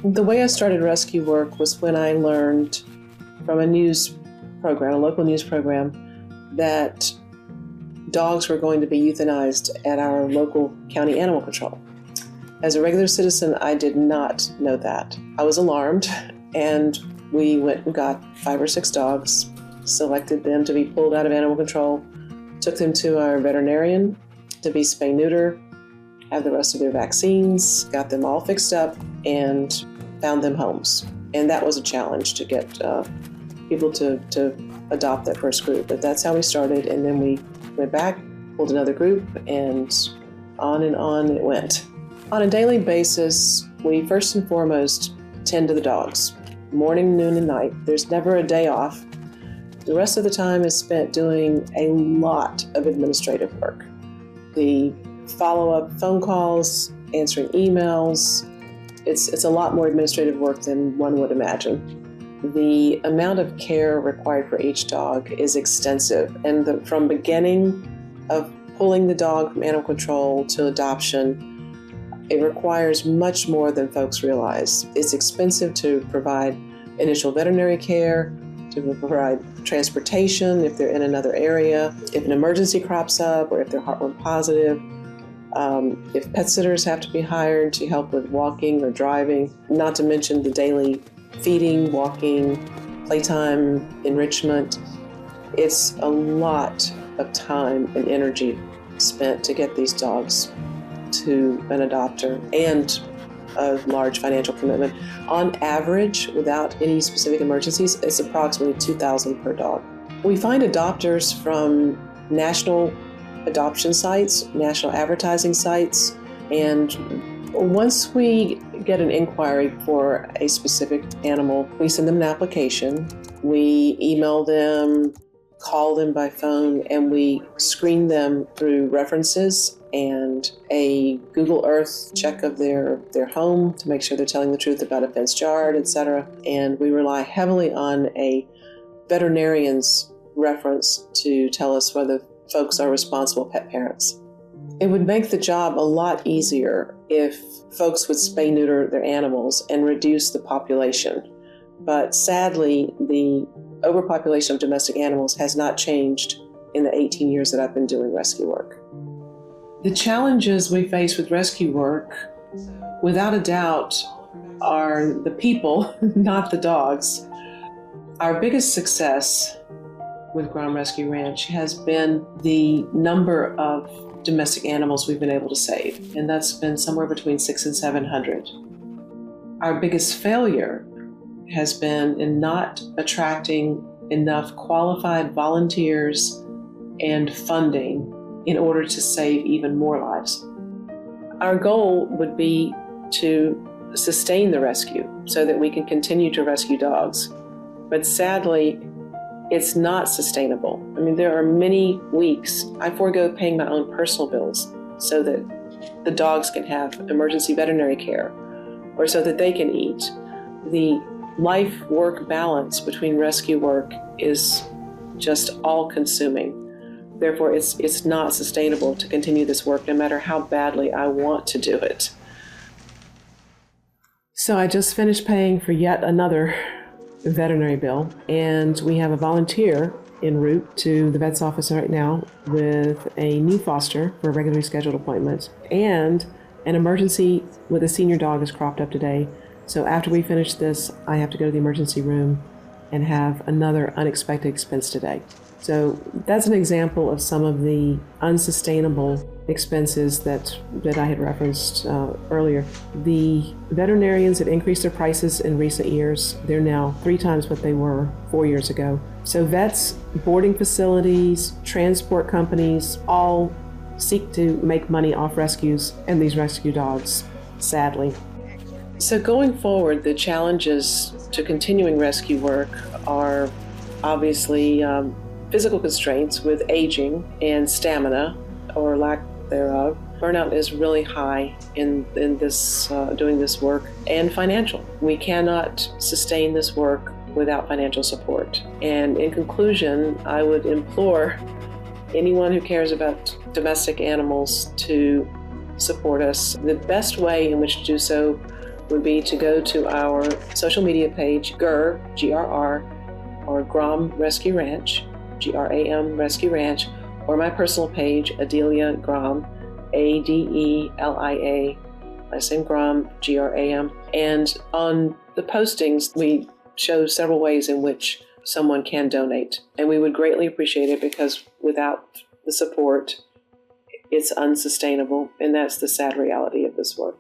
The way I started rescue work was when I learned from a news program, a local news program, that dogs were going to be euthanized at our local county animal control. As a regular citizen, I did not know that. I was alarmed, and we went and got 5 or 6 dogs, selected them to be pulled out of animal control, took them to our veterinarian to be spay-neuter, have the rest of their vaccines, got them all fixed up, and found them homes. And that was a challenge to get people to adopt that first group. But that's how we started, and then we went back, pulled another group, and on it went. On a daily basis, we first and foremost tend to the dogs, morning, noon, and night. There's never a day off. The rest of the time is spent doing a lot of administrative work. The follow-up phone calls, answering emails, it's a lot more administrative work than one would imagine. The amount of care required for each dog is extensive, and from beginning of pulling the dog from animal control to adoption, it requires much more than folks realize. It's expensive to provide initial veterinary care, to provide transportation if they're in another area, if an emergency crops up, or if they're heartworm positive, if pet sitters have to be hired to help with walking or driving, not to mention the daily feeding, walking, playtime, enrichment. It's a lot of time and energy spent to get these dogs to an adopter, and a large financial commitment. On average, without any specific emergencies, it's approximately $2,000 per dog. We find adopters from national adoption sites, national advertising sites, and once we get an inquiry for a specific animal, we send them an application, we email them, call them by phone, and we screen them through references and a Google Earth check of their home to make sure they're telling the truth about a fenced yard, etc. And we rely heavily on a veterinarian's reference to tell us whether folks are responsible pet parents. It would make the job a lot easier if folks would spay-neuter their animals and reduce the population. But sadly, the overpopulation of domestic animals has not changed in the 18 years that I've been doing rescue work. The challenges we face with rescue work, without a doubt, are the people, not the dogs. Our biggest success with Ground Rescue Ranch has been the number of domestic animals we've been able to save, and that's been somewhere between 600 and 700. Our biggest failure has been in not attracting enough qualified volunteers and funding in order to save even more lives. Our goal would be to sustain the rescue so that we can continue to rescue dogs. But sadly, it's not sustainable. I mean, there are many weeks I forego paying my own personal bills so that the dogs can have emergency veterinary care or so that they can eat. The life-work balance between rescue work is just all-consuming. Therefore, it's not sustainable to continue this work no matter how badly I want to do it. So I just finished paying for yet another veterinary bill, and we have a volunteer en route to the vet's office right now with a new foster for a regularly scheduled appointment, and an emergency with a senior dog has cropped up today. So after we finish this, I have to go to the emergency room and have another unexpected expense today. So that's an example of some of the unsustainable expenses that I had referenced earlier. The veterinarians have increased their prices in recent years. They're now 3 times what they were 4 years ago. So vets, boarding facilities, transport companies all seek to make money off rescues and these rescue dogs, sadly. So going forward, the challenges to continuing rescue work are obviously physical constraints with aging and stamina or lack thereof. Burnout is really high in this doing this work, and financial. We cannot sustain this work without financial support. And in conclusion, I would implore anyone who cares about domestic animals to support us. The best way in which to do so would be to go to our social media page, GRR, G-R-R, or Grom Rescue Ranch, G-R-A-M Rescue Ranch, or my personal page, Adelia Grom, A-D-E-L-I-A, last name Grom, G-R-A-M. And on the postings, we show several ways in which someone can donate. And we would greatly appreciate it, because without the support, it's unsustainable. And that's the sad reality of this work.